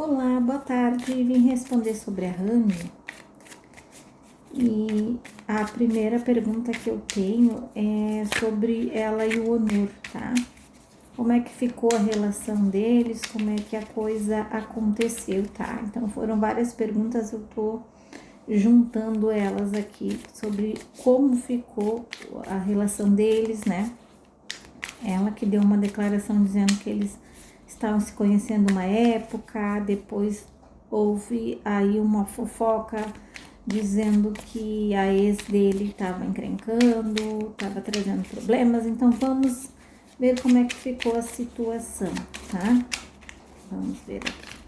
Olá, boa tarde. Vim responder sobre a Rani. E a primeira pergunta que eu tenho é sobre ela e o Onur, tá? Como é que ficou a relação deles, como é que a coisa aconteceu, tá? Então foram várias perguntas, eu tô juntando elas aqui sobre como ficou a relação deles, né? Ela que deu uma declaração dizendo que eles estavam se conhecendo uma época, depois houve aí uma fofoca dizendo que a ex dele estava encrencando, estava trazendo problemas. Então vamos ver como é que ficou a situação, tá? Vamos ver aqui.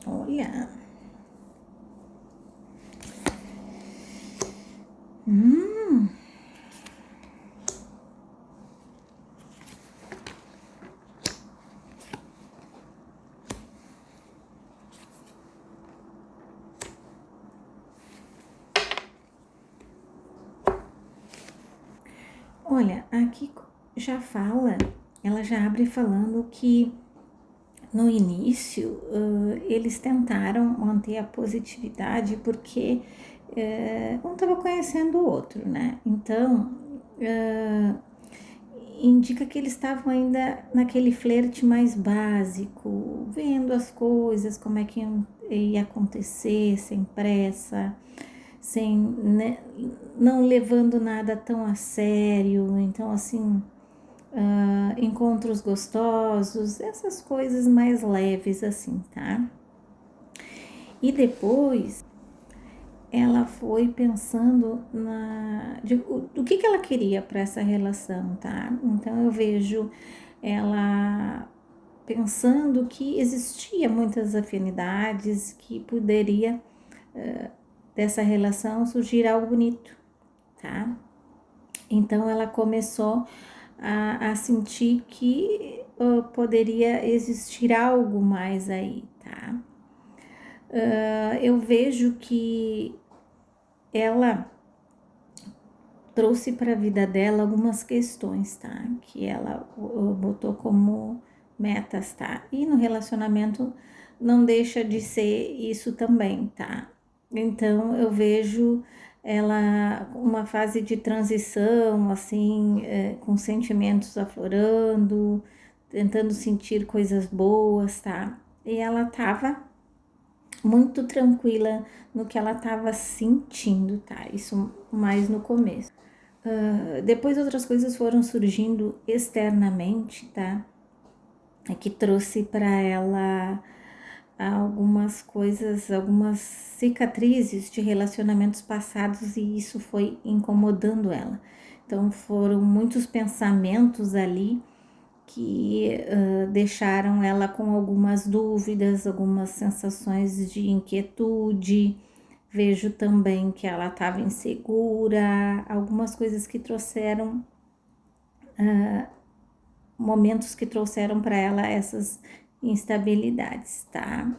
Olha. Olha, aqui já fala, ela já abre falando que no início eles tentaram manter a positividade porque um estava conhecendo o outro, né? Então indica que eles estavam ainda naquele flerte mais básico, vendo as coisas, como é que ia acontecer, sem pressa, sem, né, não levando nada tão a sério. Então, assim, encontros gostosos, essas coisas mais leves, assim, tá? E depois ela foi pensando do que ela queria para essa relação, tá? Então eu vejo ela pensando que existia muitas afinidades, que poderia dessa relação surgir algo bonito, tá? Então ela começou a sentir que poderia existir algo mais aí, tá? Eu vejo que ela trouxe para a vida dela algumas questões, tá? Que ela botou como metas, tá? E no relacionamento não deixa de ser isso também, tá? Então eu vejo ela uma fase de transição, assim, com sentimentos aflorando, tentando sentir coisas boas, tá? E ela tava muito tranquila no que ela tava sentindo, tá? Isso mais no começo. Depois outras coisas foram surgindo externamente, tá? Que trouxe para ela algumas coisas, algumas cicatrizes de relacionamentos passados e isso foi incomodando ela. Então foram muitos pensamentos ali que deixaram ela com algumas dúvidas, algumas sensações de inquietude. Vejo também que ela estava insegura, algumas coisas que trouxeram, momentos que trouxeram para ela essas instabilidades, tá?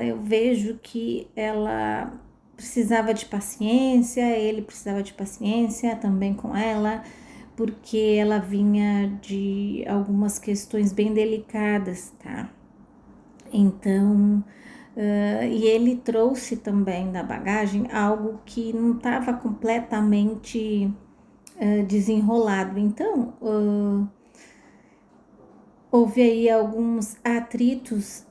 Eu vejo que ela precisava de paciência, ele precisava de paciência também com ela, porque ela vinha de algumas questões bem delicadas, tá? Então, e ele trouxe também da bagagem algo que não estava completamente desenrolado. Então, houve aí alguns atritos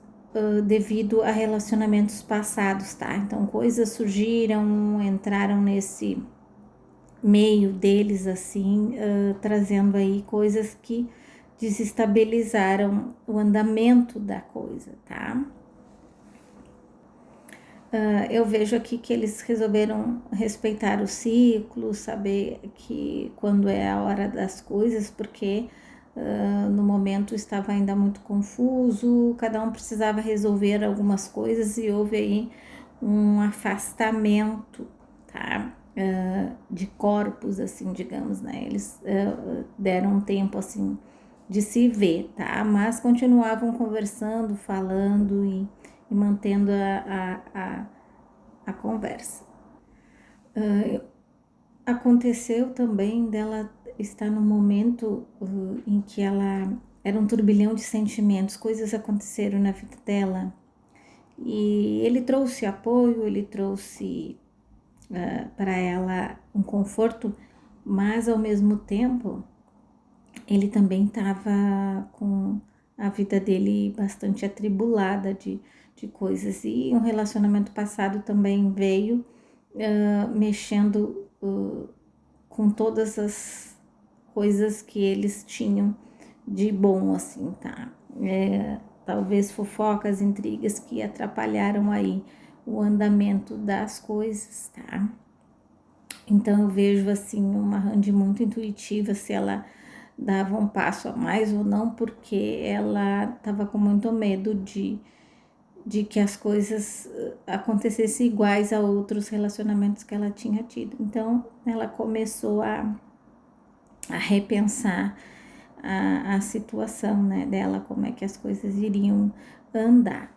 devido a relacionamentos passados, tá? Então, coisas surgiram, entraram nesse meio deles, assim, trazendo aí coisas que desestabilizaram o andamento da coisa, tá? Eu vejo aqui que eles resolveram respeitar o ciclo, saber que quando é a hora das coisas, porque no momento estava ainda muito confuso, cada um precisava resolver algumas coisas e houve aí um afastamento, tá? de corpos, assim, digamos, né? Eles deram um tempo, assim, de se ver, tá? Mas continuavam conversando, falando e mantendo a conversa. Aconteceu também dela estar no momento em que ela era um turbilhão de sentimentos, coisas aconteceram na vida dela e ele trouxe apoio, ele trouxe para ela um conforto, mas ao mesmo tempo ele também estava com a vida dele bastante atribulada de coisas e um relacionamento passado também veio mexendo com todas as coisas que eles tinham de bom, assim, tá? Talvez fofocas, intrigas que atrapalharam aí o andamento das coisas, tá? Então eu vejo assim uma Randy muito intuitiva se ela dava um passo a mais ou não, porque ela estava com muito medo de que as coisas acontecessem iguais a outros relacionamentos que ela tinha tido. Então ela começou a repensar a situação, né, dela, como é que as coisas iriam andar.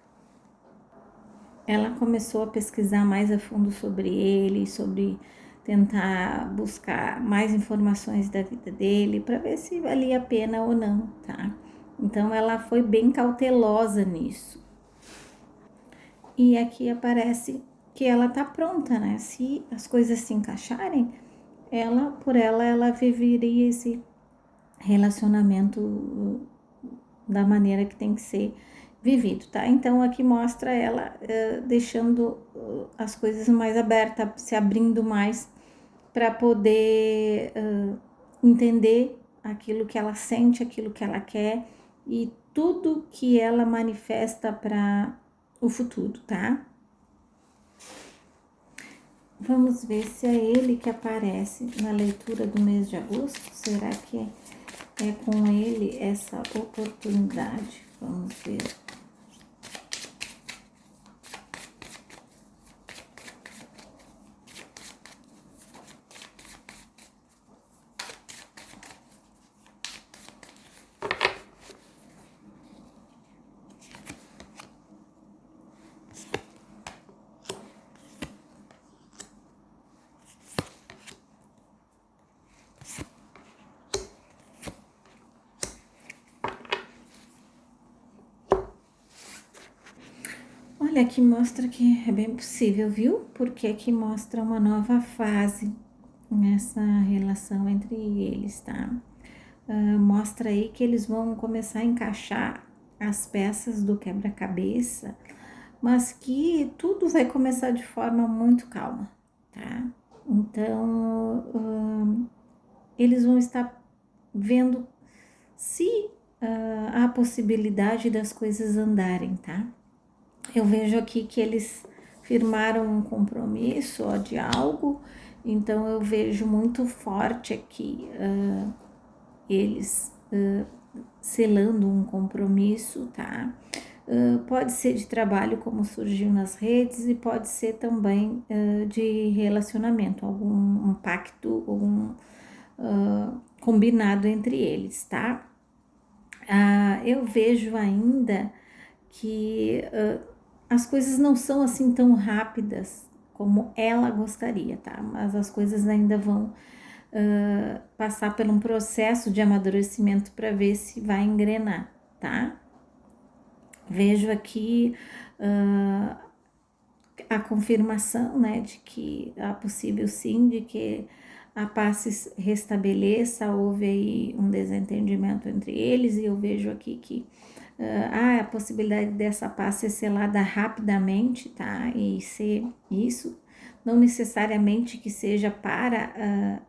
Ela começou a pesquisar mais a fundo sobre ele, sobre tentar buscar mais informações da vida dele para ver se valia a pena ou não, tá? Então ela foi bem cautelosa nisso. E aqui aparece que ela tá pronta, né? Se as coisas se encaixarem, ela viveria esse relacionamento da maneira que tem que ser vivido, tá? Então aqui mostra ela deixando as coisas mais abertas, se abrindo mais para poder entender aquilo que ela sente, aquilo que ela quer e tudo que ela manifesta para o futuro, tá? Vamos ver se é ele que aparece na leitura do mês de agosto. Será que é com ele essa oportunidade? Vamos ver. Olha, aqui mostra que é bem possível, viu? Porque aqui mostra uma nova fase nessa relação entre eles, tá? Mostra aí que eles vão começar a encaixar as peças do quebra-cabeça, mas que tudo vai começar de forma muito calma, tá? Então, eles vão estar vendo se há possibilidade das coisas andarem, tá? Eu vejo aqui que eles firmaram um compromisso de algo, então eu vejo muito forte aqui eles selando um compromisso, tá? Pode ser de trabalho, como surgiu nas redes, e pode ser também de relacionamento, algum um pacto, algum combinado entre eles, tá? Eu vejo ainda que as coisas não são assim tão rápidas como ela gostaria, tá? Mas as coisas ainda vão passar por um processo de amadurecimento para ver se vai engrenar, tá? Vejo aqui a confirmação, né, de que há possível sim, de que a paz se restabeleça, houve aí um desentendimento entre eles, e eu vejo aqui que há a possibilidade dessa paz ser selada rapidamente, tá? E ser isso, não necessariamente que seja para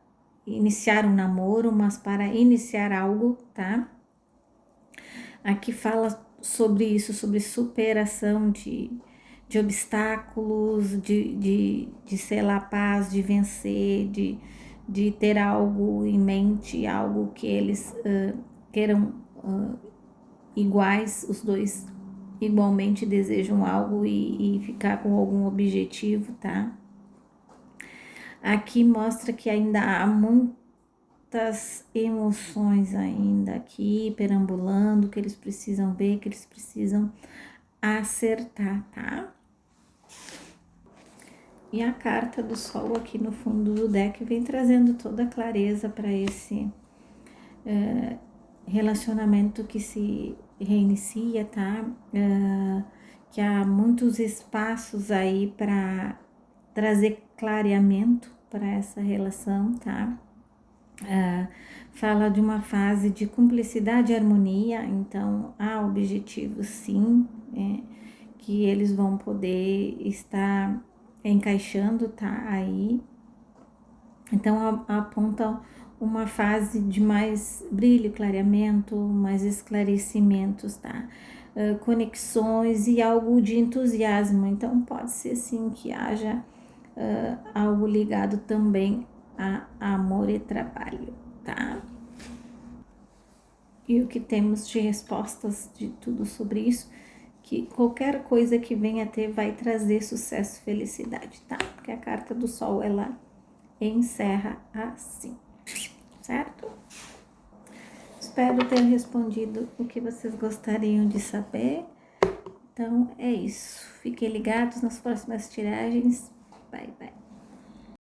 iniciar um namoro, mas para iniciar algo, tá? Aqui fala sobre isso, sobre superação de obstáculos, de selar paz, de vencer, de ter algo em mente, algo que eles queiram iguais, os dois igualmente desejam algo e ficar com algum objetivo, tá? Aqui mostra que ainda há muitas emoções ainda aqui perambulando, que eles precisam ver, que eles precisam acertar, tá? E a carta do Sol aqui no fundo do deck vem trazendo toda a clareza para esse relacionamento que se reinicia, tá? Que há muitos espaços aí para trazer clareamento para essa relação, tá? Fala de uma fase de cumplicidade e harmonia, então há objetivos sim, que eles vão poder estar encaixando, tá? Aí. Então aponta uma fase de mais brilho, clareamento, mais esclarecimentos, tá? Conexões e algo de entusiasmo. Então pode ser sim que haja algo ligado também a amor e trabalho, tá? E o que temos de respostas de tudo sobre isso, que qualquer coisa que venha a ter vai trazer sucesso e felicidade, tá? Porque a carta do Sol, ela encerra assim, certo? Espero ter respondido o que vocês gostariam de saber. Então, é isso. Fiquem ligados nas próximas tiragens. Bye, bye.